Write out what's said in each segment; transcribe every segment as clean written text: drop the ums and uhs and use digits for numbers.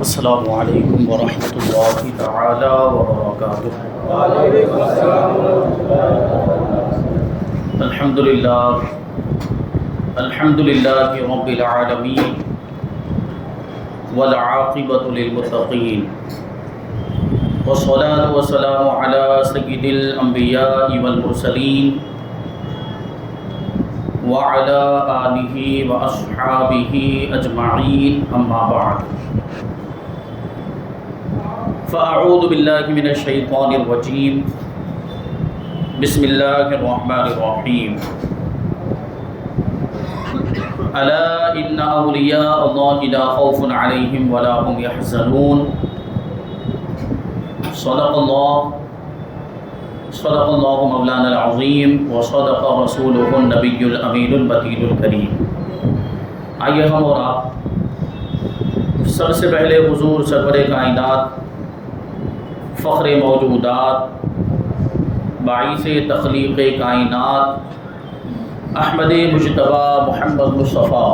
السلام علیکم ورحمۃ اللہ تعالی وبرکاتہ۔ الحمد للہ رب العالمین والعاقبۃ للمتقین والصلاۃ والسلام علی سید الانبیاء والمرسلین وعلی آلہ واصحابہ اجمعین، اما بعد، فاعوذ باللہ من الشیطان الرجیم، بسم اللہ الرحمن الرحیم۔ الا ان اولیاء اللہ لا خوف علیہم ولا هم يحزنون، صدق اللہ مولانا العظیم وصدق رسولہ النبی الامین البطیل الکریم۔ آئیے ہم اور آپ سب سے پہلے حضور سرور کائنات، فخر موجودات، باعث تخلیق کائنات، احمد مجتبی محمد مصطفیٰ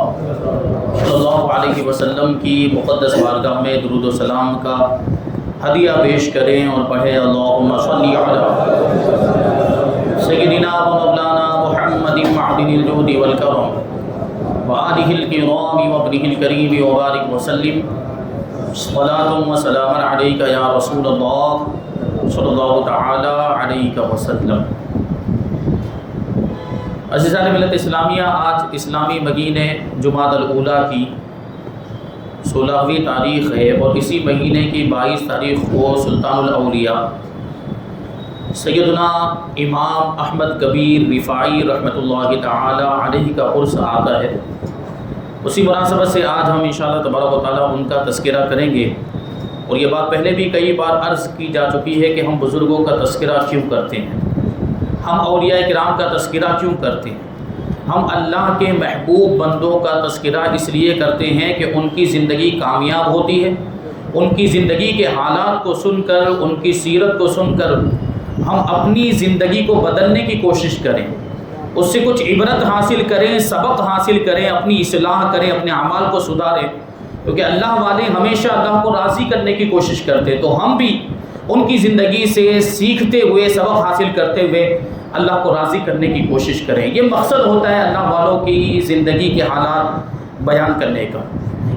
صلی اللہ علیہ وسلم کی مقدس بارگاہ میں درود و سلام کا ہدیہ پیش کریں اور پڑھیں اللہم صلی علی سیدنا و مولانا محمد معدن الجود والکرم وآلہ الکرام وابنہ الکریم وبارک وسلم، صلاۃ و سلام علیک یا رسول اللہ صلی اللہ تعالی علیہ وسلم۔ عزیزان ملت اسلامیہ، آج اسلامی مہینے جمادی الاولیٰ کی 16ویں تاریخ ہے اور اسی مہینے کی 22 تاریخ کو سلطان الاولیاء سیدنا امام احمد کبیر رفاعی رحمۃ اللہ تعالی علیہ کا عرس آتا ہے۔ اسی مناسبت سے آج ہم انشاءاللہ تبارک و تعالیٰ ان کا تذکرہ کریں گے، اور یہ بات پہلے بھی کئی بار عرض کی جا چکی ہے کہ ہم بزرگوں کا تذکرہ کیوں کرتے ہیں، ہم اولیاء کرام کا تذکرہ کیوں کرتے ہیں، ہم اللہ کے محبوب بندوں کا تذکرہ اس لیے کرتے ہیں کہ ان کی زندگی کامیاب ہوتی ہے، ان کی زندگی کے حالات کو سن کر، ان کی سیرت کو سن کر ہم اپنی زندگی کو بدلنے کی کوشش کریں، اس سے کچھ عبرت حاصل کریں، سبق حاصل کریں، اپنی اصلاح کریں، اپنے اعمال کو سدھاریں، کیونکہ اللہ والے ہمیشہ اللہ کو راضی کرنے کی کوشش کرتے، تو ہم بھی ان کی زندگی سے سیکھتے ہوئے، سبق حاصل کرتے ہوئے اللہ کو راضی کرنے کی کوشش کریں۔ یہ مقصد ہوتا ہے اللہ والوں کی زندگی کے حالات بیان کرنے کا۔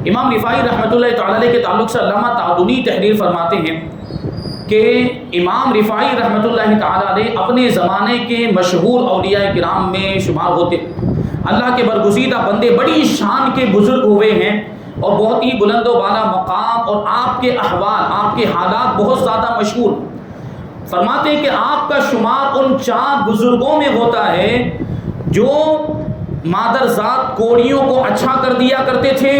امام رفاعی رحمۃ اللہ تعالی علیہ کے تعلق سے علامہ تعدنی تحریر فرماتے ہیں کہ امام رفاعی رحمۃ اللہ تعالی علیہ اپنے زمانے کے مشہور اولیاء کرام میں شمار ہوتے، اللہ کے برگزیدہ بندے، بڑی شان کے بزرگ ہوئے ہیں اور بہت ہی بلند و بالا مقام، اور آپ کے احوال، آپ کے حالات بہت زیادہ مشہور۔ فرماتے ہیں کہ آپ کا شمار ان 4 بزرگوں میں ہوتا ہے جو مادرزاد کوڑیوں کو اچھا کر دیا کرتے تھے،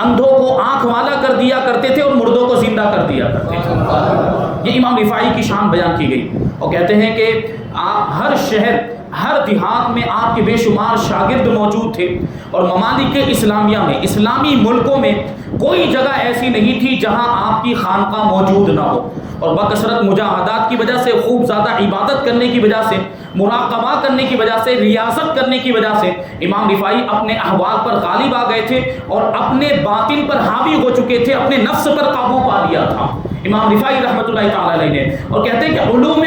اندھوں کو آنکھ والا کر دیا کرتے تھے اور مردوں کو زندہ کر دیا کرتے تھے۔ یہ امام رفاعی کی شان بیان کی گئی، اور کہتے ہیں کہ ہر شہر، ہر دیہات میں آپ کے بے شمار شاگرد موجود تھے، اور ممالک اسلامیہ میں، اسلامی ملکوں میں کوئی جگہ ایسی نہیں تھی جہاں آپ کی خانقاہ موجود نہ ہو، اور بکثرت مجاہدات کی وجہ سے، خوب زیادہ عبادت کرنے کی وجہ سے، مراقبہ کرنے کی وجہ سے، ریاضت کرنے کی وجہ سے امام رفاعی اپنے احوال پر غالب آ گئے تھے اور اپنے باطن پر حاوی ہو چکے تھے، اپنے نفس پر قابو پا لیا تھا امام رفاعی رحمۃ اللہ تعالی علیہ نے۔ اور کہتے ہیں کہ علوم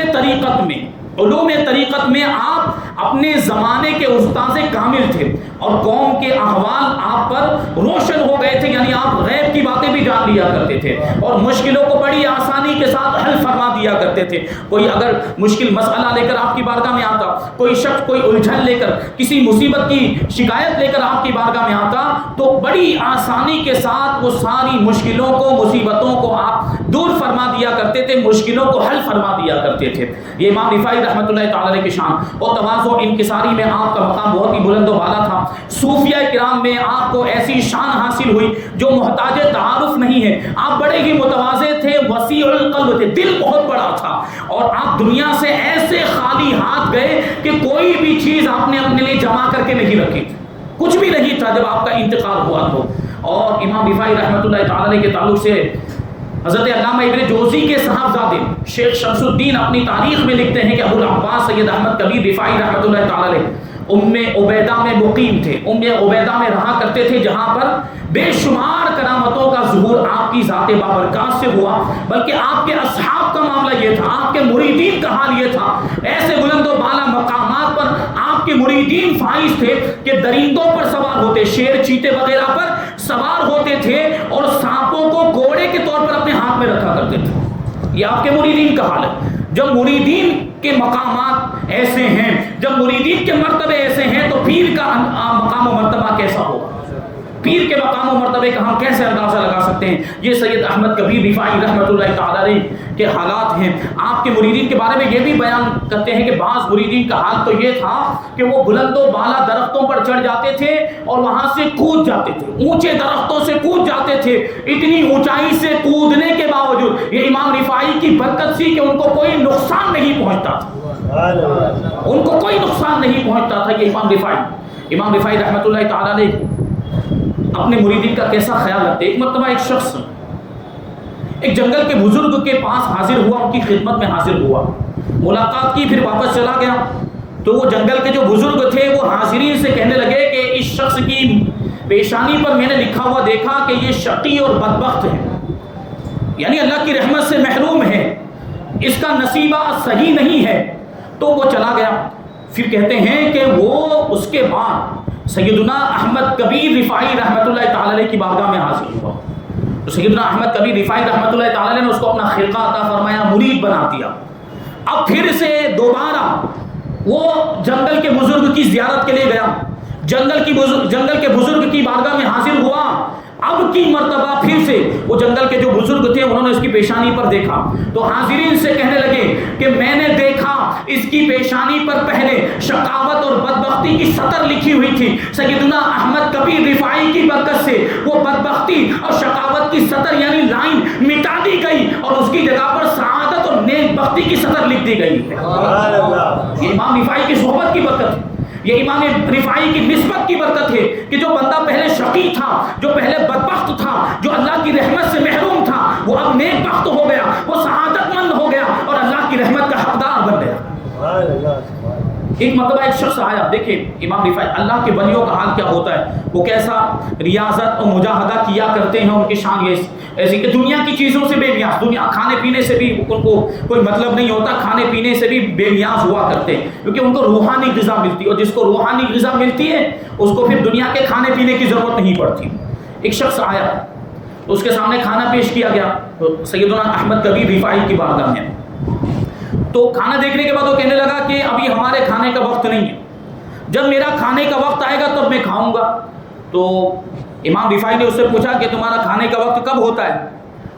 طریقت میں آپ اپنے زمانے کے استاذ کامل تھے، اور قوم کے احوال آپ پر روشن ہو گئے تھے، یعنی آپ غیب کی باتیں بھی جان لیا کرتے تھے اور مشکلوں کو بڑی آسانی کے ساتھ حل فرما دیا کرتے تھے۔ کوئی اگر مشکل مسئلہ لے کر آپ کی بارگاہ میں آتا، کوئی شخص کوئی الجھن لے کر، کسی مصیبت کی شکایت لے کر آپ کی بارگاہ میں آتا، تو بڑی آسانی کے ساتھ وہ ساری مشکلوں کو، مصیبتوں کو آپ دور فرما دیا کرتے تھے، مشکلوں کو حل فرما دیا کرتے تھے۔ یہ امام رفاعی رحمۃ اللہ تعالی علیہ کی شان اور تواضع و انکساری میں آپ کا مقام بہت ہی بلند و بالا تھا۔ صوفیہ کرام میں آپ کو ایسی شان حاصل ہوئی جو محتاج تعارف نہیں ہے، آپ بڑے ہی متواضع تھے، وسیع القلب تھے، دل بہت بڑا تھا، اور آپ دنیا سے ایسے خالی ہاتھ گئے کہ کوئی بھی چیز آپ نے اپنے لیے جمع کر کے نہیں رکھی تھی، کچھ بھی نہیں تھا جب آپ کا انتقال ہوا تو۔ اور امام رفاعی رحمۃ اللہ تعالی علیہ کے تعلق سے حضرت علامہ ابن جوزی کے صاحبزادے شیخ شمس الدین اپنی تاریخ میں لکھتے ہیں کہ ابو العباس سید احمد کبیر رفاعی رحمۃ اللہ تعالی علیہ ام عبیدہ میں مقیم تھے، ام عبیدہ میں رہا کرتے تھے، جہاں پر بے شمار کرامتوں کا ظہور آپ کی ذات بابرکات سے ہوا، بلکہ آپ کے اصحاب کا معاملہ یہ تھا، آپ کے مریدین کا حال یہ تھا، ایسے بلند و بالا مقامات پر آپ کے مریدین فائز تھے کہ درندوں پر سوار ہوتے، شیر چیتے وغیرہ پر سوار ہوتے تھے اور سانپوں کو گھوڑے کے طور پر اپنے ہاتھ میں رکھا کرتے تھے۔ یہ آپ کے مریدین کا حال ہے۔ جب مریدین کے مقامات ایسے ہیں، جب مریدین کے مرتبے ایسے ہیں، تو پیر کا مقام و مرتبہ کیسا ہوگا؟ پیر کے مقام و مرتبے کا ہم کیسے اندازہ لگا سکتے ہیں؟ یہ سید احمد کبیر رفاعی رحمۃ اللہ تعالی علیہ کے حالات ہیں۔ آپ کے مریدین کے بارے میں یہ بھی بیان کرتے ہیں کہ بعض مریدین کا حال تو یہ تھا کہ وہ بلند و بالا درختوں پر چڑھ جاتے تھے اور وہاں سے کود جاتے تھے، اونچے درختوں سے کود جاتے تھے۔ اتنی اونچائی سے کودنے کے باوجود یہ امام رفاعی کی برکت سی کہ ان کو کوئی نقصان نہیں پہنچتا تھا، ان کو کوئی نقصان نہیں پہنچتا تھا۔ یہ امام رفاعی رحمۃ اللہ تعالی علیہ اپنے مریدین کا کیسا خیال رکھتے۔ ایک مرتبہ ایک شخص ایک جنگل کے بزرگ کے پاس حاضر ہوا، ان کی خدمت میں حاضر ہوا، ملاقات کی، پھر واپس چلا گیا۔ تو وہ جنگل کے جو بزرگ تھے وہ حاضرین سے کہنے لگے کہ اس شخص کی پیشانی پر میں نے لکھا ہوا دیکھا کہ یہ شقی اور بدبخت ہے، یعنی اللہ کی رحمت سے محروم ہے، اس کا نصیبہ صحیح نہیں ہے۔ تو وہ چلا گیا۔ پھر کہتے ہیں کہ وہ اس کے بعد سیدنا احمد کبیر رفاعی رحمۃ اللہ تعالی علیہ کی بارگاہ میں حاضر ہوا۔ تو سیدنا احمد کبیر رفاعی رحمۃ اللہ تعالی علیہ نے اس کو اپنا خرقہ عطا فرمایا، مرید بنا دیا۔ اب پھر سے دوبارہ وہ جنگل کے بزرگ کی زیارت کے لیے گیا، جنگل کے بزرگ کی بارگاہ میں حاضر ہوا۔ اب کی مرتبہ پھر سے وہ جنگل کے جو بزرگ تھے انہوں نے اس کی پیشانی پر دیکھا، تو حاضرین سے کہنے لگے کہ میں نے دیکھا اس کی پیشانی پر پہلے شقاوت اور بدبختی کی سطر لکھی ہوئی تھی، سیدنا احمد کبیر رفاعی کی برکت سے وہ بدبختی اور شقاوت کی سطر یعنی لائن مٹا دی گئی اور اس کی جگہ پر سعادت اور نیک بختی کی سطر لکھ دی گئی ہے۔ یہ امام رفاعی کی صحبت کی برکت ہے، یہ امام رفاعی کی نسبت کی برکت ہے کہ جو بندہ پہلے شقی تھا، جو پہلے بدبخت تھا، جو اللہ کی رحمت سے محروم تھا، وہ اب نیک بخت ہو گیا، وہ سعادت مند ہو گیا اور اللہ کی رحمت کا حقدار بن گیا۔ ایک مرتبہ ایک شخص آیا، دیکھیں امام رفاعی اللہ کے ولیوں کا حال کیا ہوتا ہے، وہ کیسا ریاضت اور مجاہدہ کیا کرتے ہیں، ان کی شان یہ ایسی کہ دنیا کی چیزوں سے بے نیاز، دنیا کھانے پینے سے بھی ان کو کوئی مطلب نہیں ہوتا، کھانے پینے سے بھی بے نیاز ہوا کرتے ہیں کیونکہ ان کو روحانی غذا ملتی ہے، اور جس کو روحانی غذا ملتی ہے اس کو پھر دنیا کے کھانے پینے کی ضرورت نہیں پڑتی۔ ایک شخص آیا تو اس کے سامنے کھانا پیش کیا گیا، تو سیدنا احمد کبیر رفاعی کی بارگاہ میں تو کھانا دیکھنے کے بعد وہ کہنے لگا کہ ابھی ہمارے کھانے کا وقت نہیں ہے، جب میرا کھانے کا وقت آئے گا تب میں کھاؤں گا۔ تو امام رفاعی نے اس سے پوچھا کہ تمہارا کھانے کا وقت کب ہوتا ہے؟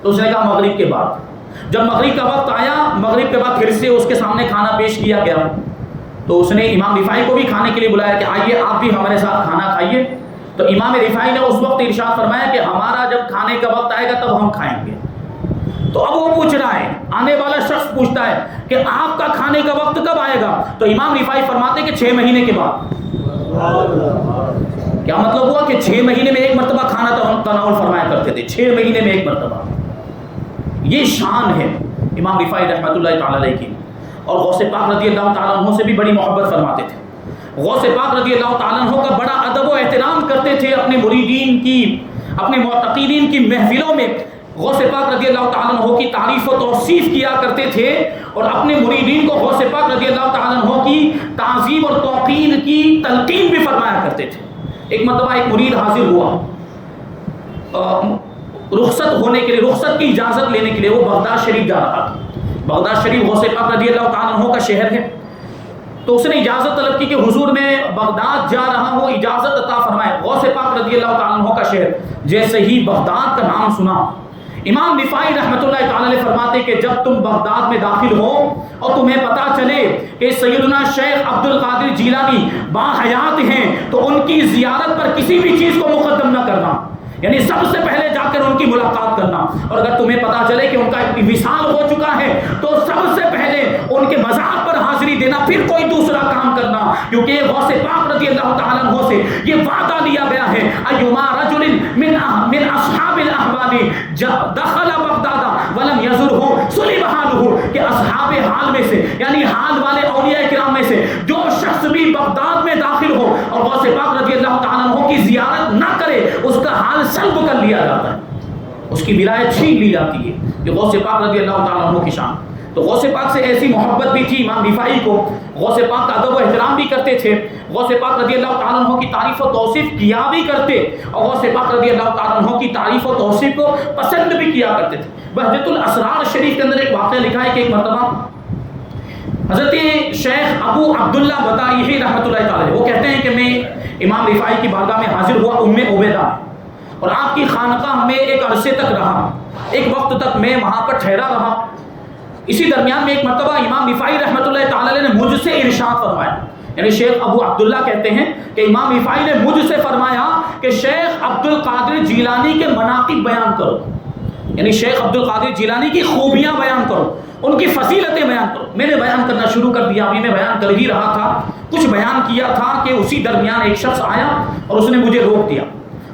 تو اس نے کہا مغرب کے بعد۔ جب مغرب کا وقت آیا، مغرب کے بعد پھر سے اس کے سامنے کھانا پیش کیا گیا، تو اس نے امام رفاعی کو بھی کھانے کے لیے بلایا کہ آئیے آپ بھی ہمارے ساتھ کھانا کھائیے۔ تو امام رفاعی نے اس وقت ارشاد فرمایا کہ ہمارا جب کھانے کا وقت آئے گا تب ہم کھائیں گے۔ تو اب وہ پوچھ رہا ہے، آنے والا شخص پوچھتا ہے کہ آپ کا کھانے کا وقت کب آئے گا؟ تو امام رفاعی فرماتے کہ 6 مہینے کے بعد۔ کیا مطلب ہوا کہ 6 مہینے میں ایک مرتبہ کھانا تناول فرمایا کرتے تھے، 6 مہینے میں ایک مرتبہ۔ یہ شان ہے امام رفاعی رحمۃ اللہ تعالی علیہ کی، اور غوث پاک رضی اللہ تعالیٰ عنہ سے بھی بڑی محبت فرماتے تھے۔ غوث پاک رضی اللہ تعالیٰ عنہ کا بڑا ادب و احترام کرتے تھے، اپنے مریدین کی، اپنے معتقدین کی محفلوں میں غوث پاک رضی اللہ تعالیٰ عنہ کی تعریف و توصیف کیا کرتے تھے، اور اپنے مریدین کو غوث پاک رضی اللہ تعالیٰ عنہ کی تعظیم اور توقیر کی تلقین بھی فرمایا کرتے تھے۔ ایک مرتبہ ایک مرید حاضر ہوا رخصت ہونے کے لیے، رخصت کی اجازت لینے کے لیے، وہ بغداد شریف جا رہا تھا۔ بغداد شریف غوث پاک رضی اللہ تعالیٰ عنہ کا شہر ہے، تو اس نے اجازت طلب کی کہ حضور میں بغداد جا رہا ہوں، اجازت عطا فرمائے۔ غوث پاک رضی اللہ تعالیٰ عنہ کا شہر، جیسے ہی بغداد کا نام سنا، امام رفاعی رحمۃ اللہ تعالی علیہ فرماتے کہ جب تم بغداد میں داخل ہو اور تمہیں پتہ چلے کہ سیدنا شیخ عبد القادر جیلانی باحیات ہیں، تو ان کی زیارت پر کسی بھی چیز کو مقدم نہ کرنا، یعنی سب سے پہلے جا کر ان کی ملاقات کرنا، اور اگر تمہیں پتہ چلے کہ ان کا وصال ہو چکا ہے تو سب سے پہلے ان کے مزار پر حاضری دینا، پھر کوئی دوسرا کام کرنا، کیونکہ یہ غوث پاک رضی اللہ تعالیٰ عنہ سے یہ وعدہ لیا گیا ہے، ایما رجل من اصحاب الاحوال دخل بغداد ولم یزرہ صلب حالہ، کہ اصحاب حال میں سے یعنی حال والے اولیاء کرام میں سے جو شخص بھی بغداد میں داخل ہو اور غوث پاک رضی اللہ تعالیٰ عنہ کی زیارت نہ کرے سے اس کا حال سلب کر لیا جاتا ہے، اس کی ولایت چھین لی جاتی ہے۔ یہ غوث پاک رضی اللہ تعالیٰ عنہ کی شان۔ تو غوث پاک سے ایسی محبت بھی تھی امام رفاعی کو، غوث پاک کا ادب و احترام بھی کرتے تھے، غوث پاک رضی اللہ تعالیٰ عنہ کی تعریف و توصیف کیا بھی کرتے، اور غوث پاک رضی اللہ تعالیٰ عنہ کی تعریف و توصیف کو پسند بھی کیا کرتے تھے۔ بہجت الاسرار شریف کے اندر ایک واقعہ لکھا ہے کہ ایک مرتبہ حضرت شیخ ابو عبداللہ بطائحی رحمۃ اللہ تعالیٰ، وہ کہتے ہیں کہ میں امام رفاعی کی بارگاہ میں حاضر ہوا ام عبیدہ، اور آپ کی خانقاہ میں ایک عرصے تک رہا، ایک وقت تک میں وہاں پر ٹھہرا رہا۔ اسی درمیان میں ایک مرتبہ امام رفاعی رحمۃ اللہ تعالیٰ نے مجھ سے ارشاد فرمایا، یعنی شیخ ابو عبداللہ کہتے ہیں کہ امام رفاعی نے مجھ سے فرمایا کہ شیخ عبد القادر جیلانی کے مناقب بیان کرو، یعنی شیخ عبد القادر جیلانی کی خوبیاں بیان کرو، ان کی فضیلتیں بیان کرو۔ میں نے بیان کرنا شروع کر دیا، ابھی میں بیان کر ہی رہا تھا، کچھ بیان کیا تھا کہ اسی درمیان ایک شخص آیا اور اس نے مجھے روک دیا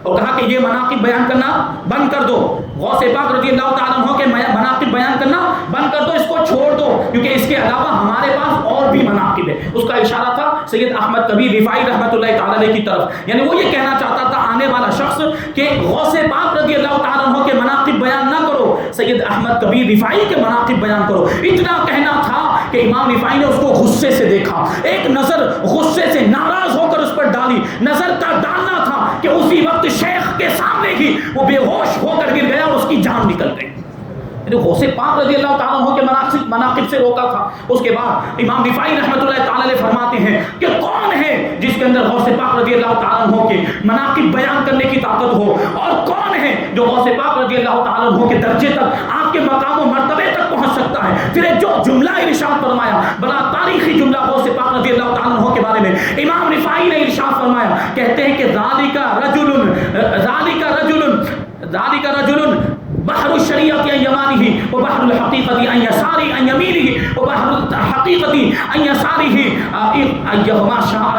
اور کہا کہ یہ مناقب بیان کرنا بند کر دو، غوث پاک رضی اللہ تعالیٰ عنہ کے مناقب بیان کرنا بند کر دو، اس کو چھوڑ دو، کیونکہ اس کے علاوہ ہمارے پاس اور بھی مناقب ہے۔ اس کا اشارہ تھا سید احمد کبیر رفاعی رحمۃ اللہ تعالیٰ علیہ کی طرف، یعنی وہ یہ کہنا چاہتا تھا آنے والا شخص کہ غوث پاک رضی اللہ تعالیٰ عنہ کے مناقب بیان نہ کرو، سید احمد کبیر رفاعی کے مناقب بیان کرو۔ اتنا کہنا تھا کہ امام رفاعی نے اس کو غصے سے دیکھا، ایک نظر غصے سے ناراض ہو کر اس پر ڈالی، نظر کا ڈالنا تھا کہ اسی وقت شیخ کے سامنے ہی وہ بے ہوش ہو کر گر گیا اور اس کی جان نکل گئی۔ غوث پاک رضی اللہ تعالیٰ عنہ کے مناقب سے روکا تھا۔ اس کے بعد امام رفاعی رحمۃ اللہ تعالیٰ علیہ فرماتے ہیں کہ کون ہے جس کے اندر غوث پاک رضی اللہ تعالیٰ عنہ کے مناقب بیان کرنے کی طاقت ہو، اور کون ہے جو غوث پاک رضی اللہ تعالیٰ عنہ کے درجے تک، آپ کے مقام و مرتبے تک پہنچ سکتا ہے۔ پھر جو جملہ ارشاد فرمایا، بڑا تاریخی جملہ غوث پاک رضی اللہ تعالیٰ عنہ کے بارے میں امام رفاعی نے ارشاد فرمایا، کہتے ہیں کہ ذالک رجل بحر الشریعت عن یمانہ وبحر الحقیقت عن یسارہ عن یمینہ وبحر الحقیقت عن یسارہ ایہما شاء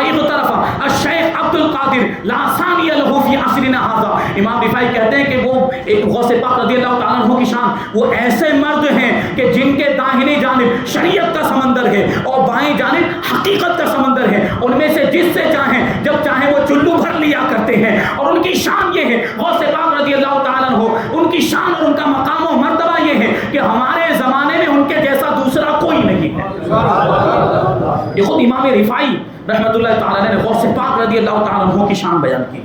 اغترف الشیخ عبد القادر لا ثانی لہ فی عصرنا ھذا۔ امام رفاعی کہتے ہیں کہ وہ غوث پاک رضی اللہ تعالیٰ عنہ کی شان، وہ ایسے مرد ہیں کہ جن کے داہنی جانب شریعت کا سمندر ہے اور بائیں جانب حقیقت کا سمندر ہے، ان میں سے جس سے چاہیں جب چاہیں وہ چلو بھر لیا کرتے ہیں، اور ان کی شان یہ ہے، غوث پاک رضی اللہ تعالیٰ عنہ ان کی شان اور ان کا مقام و مرتبہ یہ ہے کہ ہمارے زمانے میں ان کے جیسا دوسرا کوئی نہیں ہے۔ یہ خود امام رفاعی رحمۃ اللہ تعالیٰ نے غوث پاک رضی اللہ تعالیٰ عنہ کی شان بیان کی۔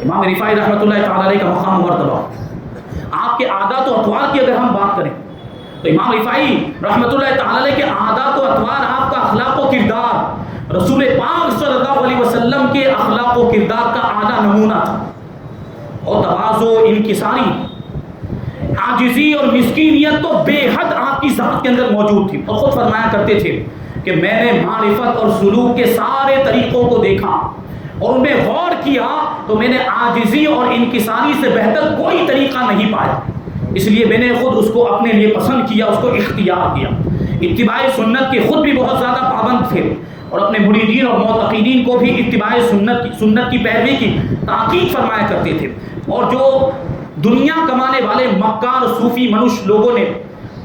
امام رفاعی رحمۃ اللہ تعالیٰ علیہ کا مقام و مرتبہ، آپ کے عادات و اطوار کی اگر ہم بات کریں تو امام رفاعی رحمۃ اللہ تعالیٰ علیہ کے عادات و اطوار، آپ کا اخلاق و کردار رسول پاک صلی اللہ علیہ وسلم کے اخلاق و کردار کا اعلیٰ نمونہ تھا، اور تواضع، انکساری، عاجزی اور مسکینیت تو بے حد آپ کی ذات کے اندر موجود تھی۔ اور خود فرمایا کرتے تھے کہ میں نے معرفت اور سلوک کے سارے طریقوں کو دیکھا اور ان میں غور کیا تو میں نے عاجزی اور انکساری سے بہتر کوئی طریقہ نہیں پایا، اس لیے میں نے خود اس کو اپنے لیے پسند کیا، اس کو اختیار کیا۔ اتباع سنت کے خود بھی بہت زیادہ پابند تھے، اور اپنے مریدین اور معتقدین کو بھی اتباع سنت کی پیروی کی تاکید فرمایا کرتے تھے۔ اور جو دنیا کمانے والے مکار صوفی منش لوگوں نے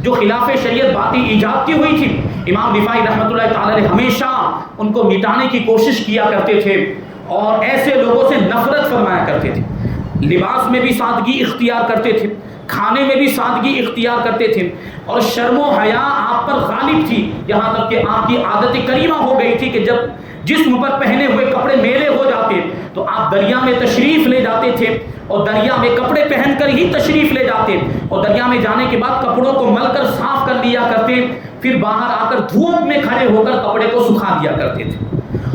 جو خلاف شریعت باتیں ایجاد کی ہوئی تھی، امام رفاعی رحمۃ اللہ تعالیٰ نے ہمیشہ ان کو مٹانے کی کوشش کیا کرتے تھے، اور ایسے لوگوں سے نفرت فرمایا کرتے تھے۔ لباس میں بھی سادگی اختیار کرتے تھے، کھانے میں بھی سادگی اختیار کرتے تھے، اور شرم و حیا آپ پر غالب تھی، یہاں تک کہ آپ کی عادت کریمہ ہو گئی تھی کہ جب جسم پر پہنے ہوئے کپڑے میلے ہو جاتے تو آپ دریا میں تشریف لے جاتے تھے، اور دریا میں کپڑے پہن کر ہی تشریف لے جاتے، اور دریا میں جانے کے بعد کپڑوں کو مل کر صاف کر لیا کرتے، پھر باہر آ کر دھوپ میں کھڑے ہو کر کپڑے کو سکھا دیا کرتے تھے،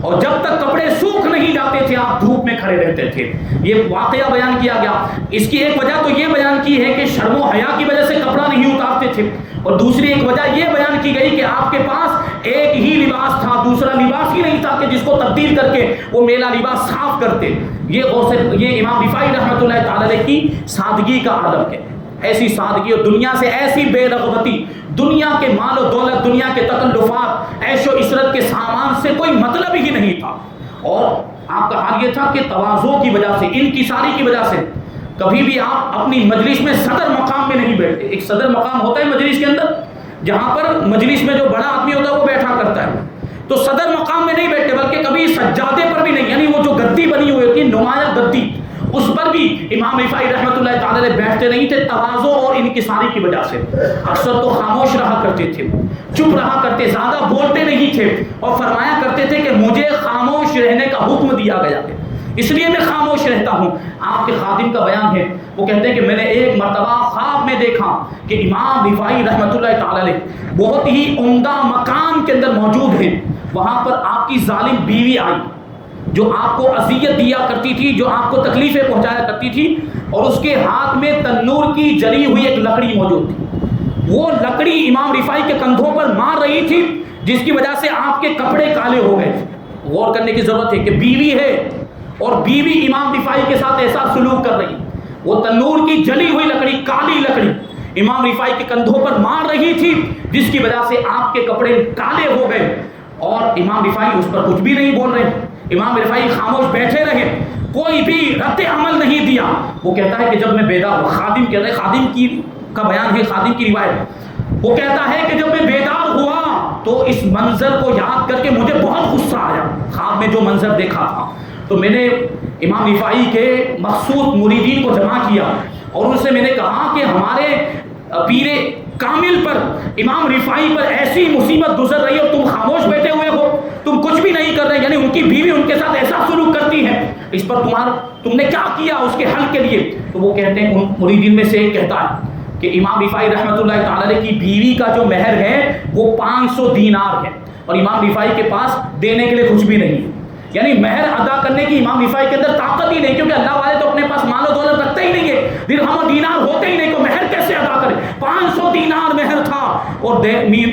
اور جب تک کپڑے سوکھ نہیں جاتے تھے آپ دھوپ میں کھڑے رہتے تھے۔ یہ واقعہ بیان کیا گیا۔ اس کی ایک وجہ تو یہ بیان کی ہے کہ شرم و حیا کی وجہ سے کپڑا نہیں اتارتے تھے، اور دوسری ایک وجہ یہ بیان کی گئی کہ آپ کے پاس ایک ہی لباس تھا، دوسرا لباس ہی نہیں تھا کہ جس کو تبدیل کر کے وہ میلا لباس صاف کرتے۔ یہ امام رفاعی رحمۃ اللہ تعالی علیہ کی سادگی کا عالم ہے، ایسی سادگی اور دنیا سے ایسی بے رغبتی، دنیا کے مال و دولت، دنیا کے تکلفات، عیش و عشرت کے سامان سے کوئی مطلب ہی نہیں تھا۔ اور آپ کا حال یہ تھا کہ تواضع کی وجہ سے، انکساری کی وجہ سے کبھی بھی آپ اپنی مجلس میں صدر مقام میں نہیں بیٹھتے۔ ایک صدر مقام ہوتا ہے مجلس کے اندر، جہاں پر مجلس میں جو بڑا آدمی ہوتا ہے وہ بیٹھا کرتا ہے، تو صدر مقام میں نہیں بیٹھتے بلکہ کبھی سجادے پر بھی نہیں، یعنی وہ جو گدی بنی ہوئی ہوتی ہے نمایاں گدی، اس پر بھی امام رفاعی رحمۃ اللہ تعالی علیہ بیٹھتے نہیں تھے تواضع اور انکساری کی وجہ سے۔ اکثر تو خاموش رہا کرتے تھے، چپ رہا کرتے، زیادہ بولتے نہیں تھے، اور فرمایا کرتے تھے کہ مجھے خاموش رہنے کا حکم دیا گیا ہے، اس لیے میں خاموش رہتا ہوں۔ آپ کے خادم کا بیان ہے، وہ کہتے ہیں کہ میں نے ایک مرتبہ خواب میں دیکھا کہ امام رفاعی رحمۃ اللہ تعالی علیہ بہت ہی عمدہ مقام کے اندر موجود ہیں، وہاں پر آپ کی ظالم بیوی آئی جو آپ کو اذیت دیا کرتی تھی، جو آپ کو تکلیفیں پہنچایا کرتی تھی، اور اس کے ہاتھ میں تنور کی جلی ہوئی ایک لکڑی موجود تھی۔ وہ لکڑی امام رفاعی کے کندھوں پر مار رہی تھی، جس کی وجہ سے آپ کے کپڑے کالے ہو گئے۔ غور کرنے کی ضرورت ہے کہ بیوی ہے اور بیوی امام رفاعی کے ساتھ ایسا سلوک کر رہی، وہ تنور کی جلی ہوئی لکڑی، کالی لکڑی امام رفاعی کے کندھوں پر مار رہی تھی، جس کی وجہ سے آپ کے کپڑے کالے ہو گئے، اور امام رفاعی اس پر کچھ بھی نہیں بول رہے۔ امام رفاعی خاموش بیٹھے رہے، کوئی بھی رد عمل نہیں دیا۔ وہ کہتا ہے کہ جب میں بیدار ہوا، خادم کہتا ہے، خادم کی کا بیان ہے، خادم کی روایت، وہ کہتا ہے کہ جب میں بیدار ہوا تو اس منظر کو یاد کر کے مجھے بہت غصہ آیا۔ خواب میں جو منظر دیکھا تھا، تو میں نے امام رفاعی کے مخصوص مریدین کو جمع کیا اور ان سے میں نے کہا کہ ہمارے پیر کامل پر، امام رفاعی پر ایسی مصیبت گزر رہی ہے اور تم خاموش بیٹھے ہوئے ہو، تم کچھ بھی نہیں کر رہے، یعنی ان کی بیوی ان کے ساتھ ایسا سلوک کرتی ہے، اس پر تم نے کیا کیا اس کے حل کے لیے؟ تو وہ کہتے ہیں، ان مریدین میں سے ایک کہتا ہے کہ امام رفاعی رحمۃ اللہ تعالی علیہ کی بیوی کا جو مہر ہے وہ 500 دینار ہے، اور امام رفاعی کے پاس دینے کے لیے کچھ بھی نہیں ہے، یعنی مہر ادا کرنے کی امام رفاعی کے اندر طاقت ہی نہیں، کیونکہ اللہ والے تو اپنے پاس مال و دولت رکھتے ہی نہیں ہے، درہم و دینار ہوتے ہی نہیں، تو مہر کیسے ادا کرے؟ 500 دینار مہر تھا اور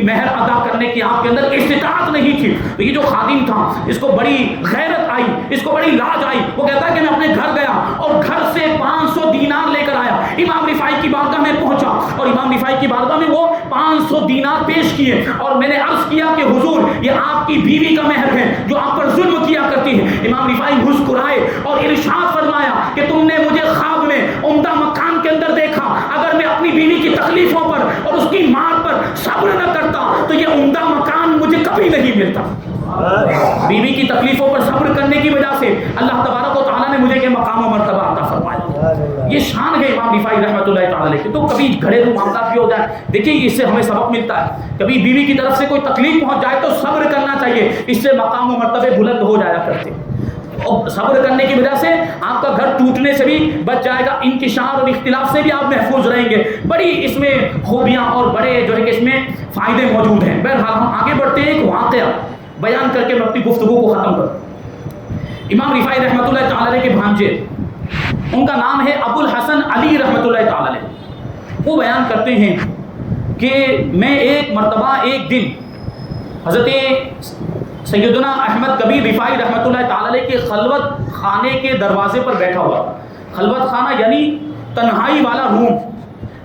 مہر ادا کرنے کی آپ کے اندر استطاعت نہیں تھی۔ تو یہ جو خادم تھا، اس کو بڑی غیرت آئی، اس کو بڑی لاج آئی، وہ کہتا ہے کہ میں اپنے گھر گیا اور گھر سے 500 دینار لے کر آیا، امام رفاعی کی بارگاہ میں پہنچا اور امام رفاعی کی بارگاہ میں وہ 500 دینار پیش کیے، اور میں نے عرض کیا کہ حضور یہ آپ کی بیوی کا مہر ہے جو آپ پر ظلم کیا کرتی ہے۔ امام رفاعی مسکرائے اور ارشاد فرمایا کہ تم نے مجھے خواب میں عمدہ مکان کے اندر دیکھا، اگر میں اپنی بیوی کی تکلیفوں پر اور اس کی مار پر صبر نہ کرتا تو یہ عمدہ مکان مجھے کبھی نہیں ملتا۔ بیوی کی تکلیفوں پر صبر کرنے کی وجہ سے اللہ تبارک و تعالیٰ نے مجھے یہ مقام و مرتبہ عطا فرمایا۔ یہ شان ہے امام رفاعی رحمۃ اللہ تعالیٰ علیہ کی۔ تو کبھی گھریلو معاملات بھی ہو جائے، دیکھیے اس سے ہمیں سبق ملتا ہے، کبھی بیوی کی طرف سے کوئی تکلیف پہنچ جائے تو صبر کرنا چاہیے، اس سے مقام و مرتبے بلند ہو جایا کرتے، اور صبر کرنے کی وجہ سے آپ کا گھر ٹوٹنے سے بھی بچ جائے گا، انتشار اور اختلاف سے بھی آپ محفوظ رہیں گے۔ بڑی اس میں خوبیاں اور بڑے جو ہے کہ اس میں فائدے موجود ہیں۔ بہرحال ہم آگے بڑھتے ہیں، ایک واقعہ بیان کر کے میں اپنی گفتگو کو ختم کروں۔ امام رفاعی رحمۃ اللہ تعالی علیہ کے بھانجے، ان کا نام ہے ابو الحسن علی رحمۃ اللہ تعالی علیہ، وہ بیان کرتے ہیں کہ میں ایک مرتبہ ایک دن حضرت سیدنا احمد کبیر رفاعی رحمۃ اللہ تعالی علیہ کے خلوت خانے کے دروازے پر بیٹھا ہوا تھا۔ خلوت خانہ یعنی تنہائی والا روم،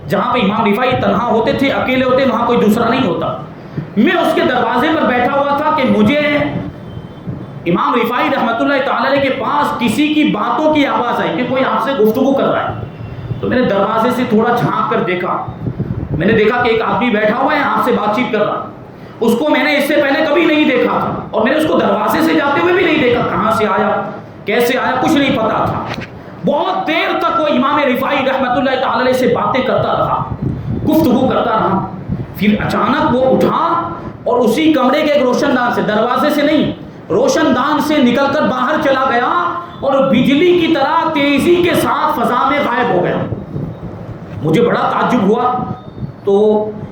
جہاں پہ امام رفاعی تنہا ہوتے تھے، اکیلے ہوتے، وہاں کوئی دوسرا نہیں ہوتا۔ میں اس کے دروازے پر بیٹھا ہوا تھا کہ مجھے امام رفاعی رحمۃ اللہ تعالی علیہ کے پاس کسی کی باتوں کی آواز آئی کہ کوئی آپ سے گفتگو کر رہا ہے۔ تو میں نے دروازے سے تھوڑا جھانک کر دیکھا، میں نے دیکھا کہ ایک آدمی بیٹھا ہوا ہے، آپ سے بات چیت کر رہا ہے۔ اس کو میں نے اس سے پہلے کبھی نہیں دیکھا تھا، اور میں نے اس کو دروازے سے جاتے ہوئے بھی نہیں دیکھا، کہاں سے آیا، کیسے آیا، کچھ نہیں پتا تھا۔ بہت دیر تک وہ امام رفاعی رحمۃ اللہ تعالی علیہ سے باتیں کرتا رہا، گفتگو کرتا رہا۔ پھر اچانک وہ اٹھا اور اسی کمرے کے ایک روشن دان سے، دروازے سے نہیں، روشن دان سے نکل کر باہر چلا گیا اور بجلی کی طرح تیزی کے ساتھ فضا میں غائب ہو گیا۔ مجھے بڑا تعجب ہوا۔ تو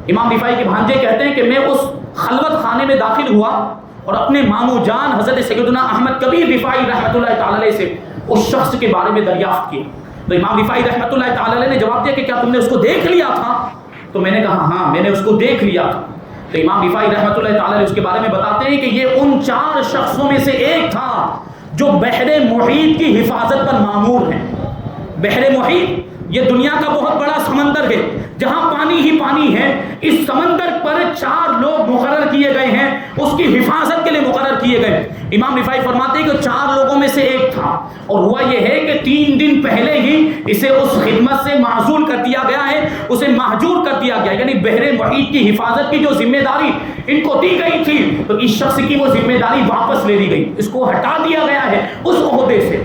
امام رفاعی کے بھانجے کہتے ہیں کہ میں اس خلوت خانے میں داخل ہوا اور اپنے مامو جان حضرت سیدنا احمد کبیر رفاعی رحمۃ اللہ تعالی علیہ سے اس شخص کے بارے میں دریافت کی۔ تو امام رفاعی رحمۃ اللہ تعالی علیہ نے جواب دیا کہ کیا تم نے اس کو دیکھ لیا تھا؟ تو میں نے کہا ہاں، میں نے اس کو دیکھ لیا تھا۔ تو امام رفاعی رحمۃ اللہ تعالی علیہ اس کے بارے میں بتاتے ہیں کہ یہ ان 4 شخصوں میں سے ایک تھا جو بحر محیط کی حفاظت پر مامور ہیں۔ بحر محیط یہ دنیا کا بہت بڑا سمندر ہے جہاں پانی ہی پانی ہے، اس سمندر پر 4 لوگ مقرر کیے گئے ہیں، اس کی حفاظت کے لیے مقرر کیے گئے۔ امام رفاعی فرماتے ہیں کہ 4 لوگوں میں سے ایک تھا، اور ہوا یہ ہے کہ 3 دن پہلے ہی اسے اس خدمت سے معزول کر دیا گیا ہے، اسے محجور کر دیا گیا، یعنی بحر محیط کی حفاظت کی جو ذمہ داری ان کو دی گئی تھی، تو اس شخص کی وہ ذمہ داری واپس لے لی گئی، اس کو ہٹا دیا گیا ہے اس عہدے سے۔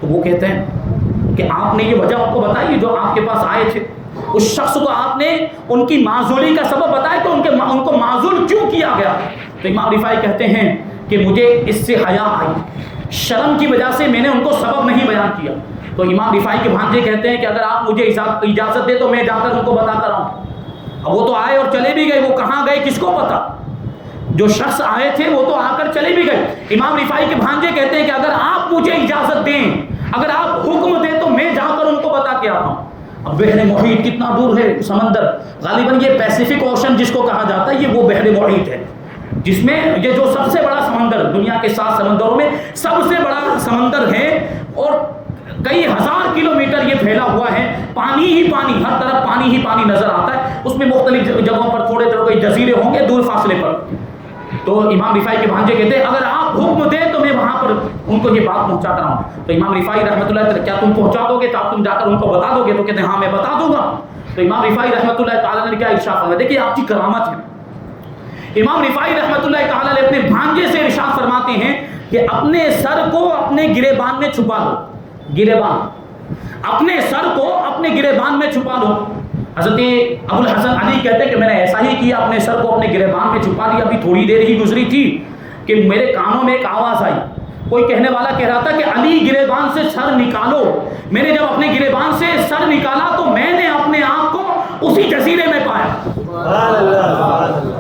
تو وہ کہتے ہیں کہ آپ نے یہ وجہ ان کو بتائی جو آپ کے پاس آئے تھے، اس شخص کو آپ نے ان کی معزولی کا سبب بتایا کہ ان کو معزول کیوں کیا گیا؟ تو امام رفاعی کہتے ہیں کہ مجھے اس سے حیا آئی، شرم کی وجہ سے میں نے ان کو سبب نہیں بیان کیا۔ تو امام رفاعی کے بھانجے کہتے ہیں کہ اگر آپ مجھے اجازت دے تو میں جا کر ان کو بتا کر آؤں۔ اب وہ تو آئے اور چلے بھی گئے، وہ کہاں گئے کس کو پتا؟ جو شخص آئے تھے وہ تو آ کر چلے بھی گئے۔ امام رفاعی کے بھانجے کہتے ہیں کہ اگر آپ مجھے اجازت دیں، اگر آپ حکم دیں تو میں جا کر ان کو بتا کے آتا ہوں۔ اب بحر محیط کتنا دور ہے سمندر، غالباً یہ پیسیفک اوشن جس کو کہا جاتا ہے، یہ وہ بحر محیط ہے جس میں یہ جو سب سے بڑا سمندر، دنیا کے 7 سمندروں میں سب سے بڑا سمندر ہے، اور کئی ہزار کلومیٹر یہ پھیلا ہوا ہے، پانی ہی پانی، ہر طرف پانی ہی پانی نظر آتا ہے، اس میں مختلف جگہوں پر تھوڑے کوئی جزیرے ہوں گے دور فاصلے پر۔ تو امام رفاعی کے بھانجے کہتے ہیں اگر آپ حکم دیں تو میں وہاں پر ان کو یہ بات پہنچا کر آؤں۔ تو امام رفاعی رحمۃ اللہ تعالیٰ، کیا تم پہنچا دو گے؟ تم جا کر ان کو بتا دو گے؟ تو کہتے ہیں ہاں میں بتا دوں گا۔ تو امام رفاعی رحمۃ اللہ تعالیٰ نے کیا ارشاد فرمایا؟ دیکھیے آپ کی کرامت ہے۔ امام رفاعی رحمۃ اللہ تعالیٰ نے اپنے بھانجے سے ارشاد فرماتے ہیں کہ اپنے سر کو اپنے گریبان میں چھپا دو، گریبان، اپنے سر کو اپنے گریبان میں چھپا دو۔ حضرت ابو الحسن علی کہتے ہیں کہ میں نے ایسا ہی کیا، اپنے سر کو اپنے گریبان میں چھپا دیا۔ ابھی تھوڑی دیر ہی گزری تھی کہ میرے کانوں میں ایک آواز آئی، کوئی کہنے والا کہہ رہا تھا کہ علی گریبان سے سر نکالو۔ میں نے جب اپنے گریبان سے سر نکالا تو میں نے اپنے آپ کو اسی جزیرے میں پایا،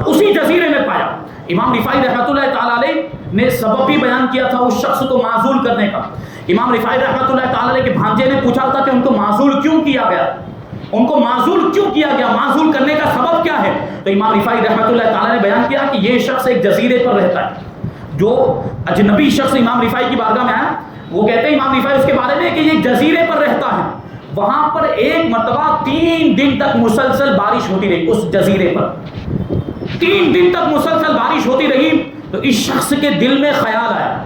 اسی جزیرے میں پایا۔ امام رفاعی رحمۃ اللہ تعالیٰ علیہ نے سبب بھی بیان کیا تھا اس شخص کو معزول کرنے کا۔ امام رفاعی رحمۃ اللہ تعالیٰ علیہ کے بھانجے نے پوچھا تھا کہ ان کو معزول کیوں کیا گیا، ان کو معزول کیوں کیا گیا، معزول کرنے کا سبب کیا ہے؟ تو امام رفاعی رحمۃ اللہ تعالیٰ نے بیان کیا کہ یہ شخص ایک جزیرے پر رہتا ہے۔ جو اجنبی شخص امام رفاعی کی بارگاہ میں آیا، وہ کہتے ہیں امام رفاعی اس کے بارے میں کہ یہ جزیرے پر رہتا ہے، وہاں پر ایک مرتبہ 3 دن تک مسلسل بارش ہوتی رہی، اس جزیرے پر 3 دن تک مسلسل بارش ہوتی رہی۔ تو اس شخص کے دل میں خیال آیا،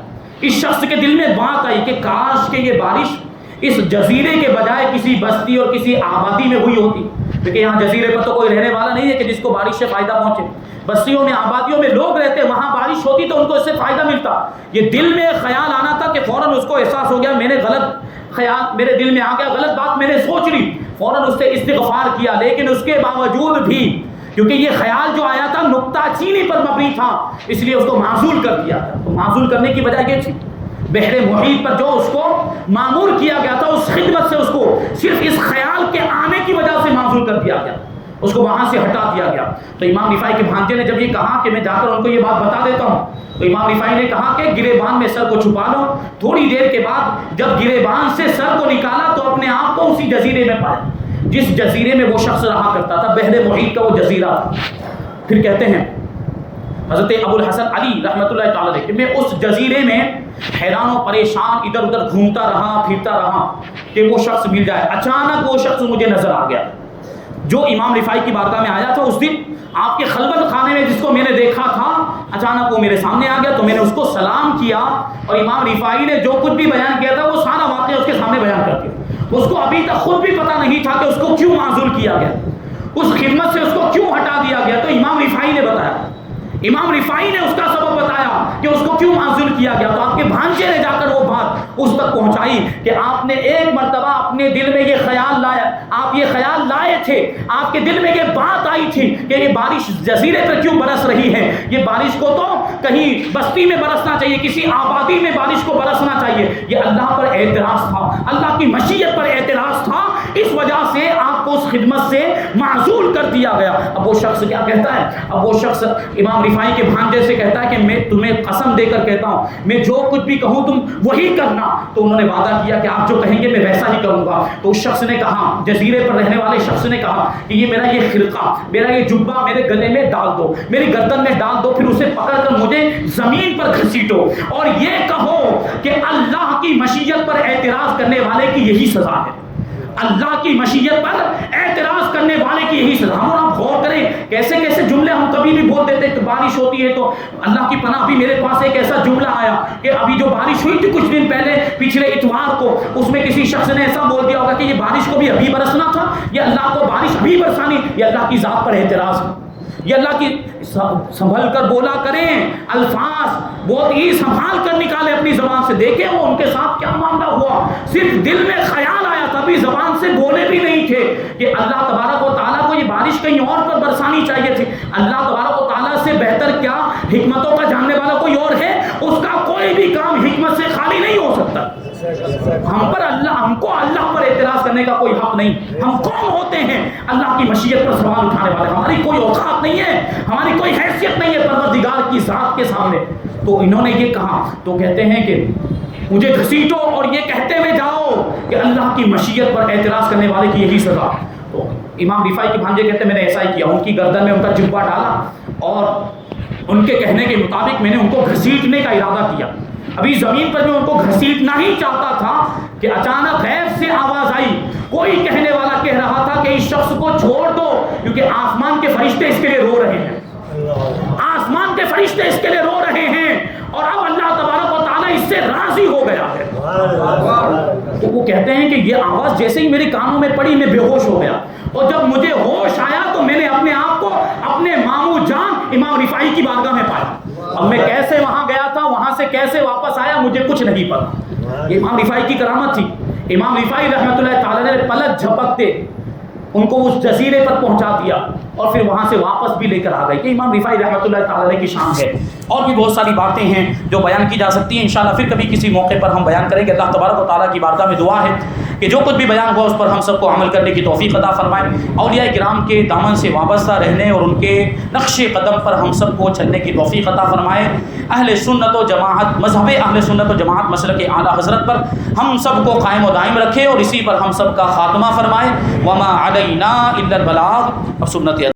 اس شخص کے دل میں بات آئی کہ کاش کہ یہ بارش اس جزیرے کے بجائے کسی بستی اور کسی آبادی میں ہوئی ہوتی، کیونکہ یہاں جزیرے پر تو کوئی رہنے والا نہیں ہے کہ جس کو بارش سے فائدہ پہنچے۔ بستیوں میں، آبادیوں میں لوگ رہتے، وہاں بارش ہوتی تو ان کو اس سے فائدہ ملتا۔ یہ دل میں خیال آنا تھا کہ فوراً اس کو احساس ہو گیا میں نے غلط خیال میرے دل میں آ گیا، غلط بات میں نے سوچ لی، فوراً اس سے استغفار کیا۔ لیکن اس کے باوجود بھی کیونکہ یہ خیال جو آیا تھا نکتہ چینی پر مبنی تھا، اس لیے اس کو معزول کر دیا تھا۔ تو معزول کرنے کی وجہ یہ تھی بحر محیط پر جو اس کو معمور کیا گیا تھا، اس خدمت سے اس کو صرف اس خیال کے آنے کی وجہ سے معزول کر دیا گیا، اس کو وہاں سے ہٹا دیا گیا۔ تو امام رفاعی کے بھانجے نے جب یہ کہا کہ میں جا کر ان کو یہ بات بتا دیتا ہوں، تو امام رفاعی نے کہا کہ گریبان میں سر کو چھپا لو۔ تھوڑی دیر کے بعد جب گریبان سے سر کو نکالا تو اپنے آپ کو اسی جزیرے میں پایا جس جزیرے میں وہ شخص رہا کرتا تھا، بحر محیط کا وہ جزیرہ تھا۔ پھر کہتے ہیں حضرت ابو الحسن علی رحمۃ اللہ تعالیٰ علیہ کہ میں اس جزیرے میں حیران و پریشان ادھر ادھر گھومتا رہا، پھرتا رہا کہ وہ شخص مل جائے۔ اچانک وہ شخص مجھے نظر آ گیا جو امام رفاعی کی بارگاہ میں آیا تھا اس دن آپ کے خلوت خانے میں، جس کو میں نے دیکھا تھا۔ اچانک وہ میرے سامنے آ گیا تو میں نے اس کو سلام کیا، اور امام رفاعی نے جو کچھ بھی بیان کیا تھا وہ سارا واقعہ اس کے سامنے بیان کر دیا۔ اس کو ابھی تک خود بھی پتہ نہیں تھا کہ اس کو کیوں معزول کیا گیا، اس خدمت سے اس کو کیوں ہٹا دیا گیا۔ تو امام رفاعی نے بتایا، امام رفاعی نے اس کا سبب بتایا کہ اس کو کیوں معزول کیا گیا۔ تو آپ کے بھانجے نے جا کر وہ بات اس تک پہنچائی کہ آپ نے ایک مرتبہ اپنے دل میں یہ خیال لایا، آپ یہ خیال لائے تھے، آپ کے دل میں یہ بات آئی تھی کہ یہ بارش جزیرے پر کیوں برس رہی ہے، یہ بارش کو تو کہیں بستی میں برسنا چاہیے، کسی آبادی میں بارش کو برسنا چاہیے۔ یہ اللہ پر اعتراض تھا، اللہ کی مشیت پر اعتراض تھا، اس وجہ سے آپ کو اس خدمت سے معزول کر دیا گیا۔ اب وہ شخص کیا کہتا ہے؟ اب وہ شخص امام رفاعی کے بھانجے سے کہتا ہے کہ میں تمہیں قسم دے کر کہتا ہوں میں جو کچھ بھی کہوں تم وہی کرنا۔ تو انہوں نے وعدہ کیا کہ آپ جو کہیں گے میں ویسا ہی کروں گا۔ تو اس شخص نے کہا، جزیرے پر رہنے والے شخص نے کہا کہ یہ میرا یہ خرقہ، میرا یہ جبہ میرے گلے میں ڈال دو، میری گردن میں ڈال دو، پھر اسے پکڑ کر مجھے زمین پر گھسیٹو اور یہ کہو کہ اللہ کی مشیت پر اعتراض کرنے والے کی یہی سزا ہے۔ اللہ کی مشیت پر اعتراض کرنے والے کی یہی سزا. ہم آپ غور کریں کیسے کیسے جملے ہم کبھی بھی بول دیتے کہ بارش ہوتی ہے تو اللہ کی پناہ. ابھی میرے پاس ایک ایسا جملہ آیا کہ ابھی جو بارش ہوئی تھی کچھ دن پہلے پچھلے اتوار کو, اس میں کسی شخص نے ایسا بول دیا ہوگا کہ یہ بارش کو بھی ابھی برسنا تھا, یہ اللہ کو بارش ابھی برسانی, یہ اللہ کی ذات پر اعتراض. یہ اللہ کی سنبھل کر بولا کریں, الفاظ بہت ہی سنبھال کر نکالے اپنی زبان سے. دیکھیں وہ ان کے ساتھ کیا معاملہ ہوا, صرف دل میں خیال آیا تھا, بھی زبان سے بولے بھی نہیں تھے کہ اللہ تبارک و تعالیٰ کو یہ بارش کہیں اور پر برسانی چاہیے تھی. اللہ تبارک و تعالیٰ سے بہتر کیا حکمتوں کا جاننے والا کوئی اور ہے؟ اس کا کوئی بھی کام حکمت سے خالی نہیں ہو سکتا. ہم کو اللہ پر اعتراض کرنے کا کوئی حق نہیں. ہم کون ہوتے ہیں اللہ کی مشیت پر سوال اٹھانے والے؟ ہماری کوئی اوقات نہیں ہے, ہماری کوئی حیثیت نہیں ہے پروردگار کی ذات کے سامنے. تو انہوں نے یہ کہا تو کہتے ہیں کہ مجھے گھسیٹو اور یہ کہتے ہوئے جاؤ کہ اللہ کی مشیت پر اعتراض کرنے والے کی یہی سزا. تو امام رفاعی کے بھانجے کہتے ہیں میں نے ایسا ہی کیا, ان کی گردن میں ان کا جبہ ڈالا اور ان کے کہنے کے مطابق میں نے ان کو گھسیٹنے کا ارادہ کیا. ابھی زمین پر میں ان کو گھسیٹنا ہی چاہتا تھا کہ اچانک غیب سے آواز آئی, کوئی کہنے والا کہہ رہا تھا کہ اس شخص کو چھوڑ دو کیونکہ آسمان کے فرشتے اس کے لیے رو رہے ہیں, آسمان کے فرشتے اس کے لیے رو رہے ہیں اور اب اللہ تبارک و تعالیٰ اس سے راضی ہو گیا ہے. تو وہ کہتے ہیں کہ یہ آواز جیسے ہی میرے کانوں میں پڑی میں بے ہوش ہو گیا, اور جب مجھے ہوش آیا تو میں نے اپنے آپ کو اپنے ماموں جان امام رفاعی کی بارگاہ میں پایا. اب میں کیسے وہاں گیا تھا, وہاں سے کیسے واپس آیا, مجھے کچھ نہیں پتا. یہ امام رفاعی کی کرامت تھی. امام رفاعی رحمۃ اللہ تعالی نے پلک جھپکتے ان کو اس جزیرے پر پہنچا دیا اور پھر وہاں سے واپس بھی لے کر آ گئے. یہ امام رفاعی رحمۃ اللہ تعالی کی شان ہے. اور بھی بہت ساری باتیں ہیں جو بیان کی جا سکتی ہیں, انشاءاللہ پھر کبھی کسی موقع پر ہم بیان کریں گے. اللہ تبارک و تعالیٰ کی بارگاہ میں دعا ہے کہ جو کچھ بھی بیان ہوا اس پر ہم سب کو عمل کرنے کی توفیق عطا فرمائے. اولیاء کرام کے دامن سے وابستہ رہنے اور ان کے نقش قدم پر ہم سب کو چلنے کی توفیق عطا فرمائے. اہل سنت و جماعت مذہب اہل سنت و جماعت مسلک اعلیٰ حضرت پر ہم سب کو قائم و دائم رکھے اور اسی پر ہم سب کا خاتمہ فرمائے. وما علینا الا البلاغ. اب سنت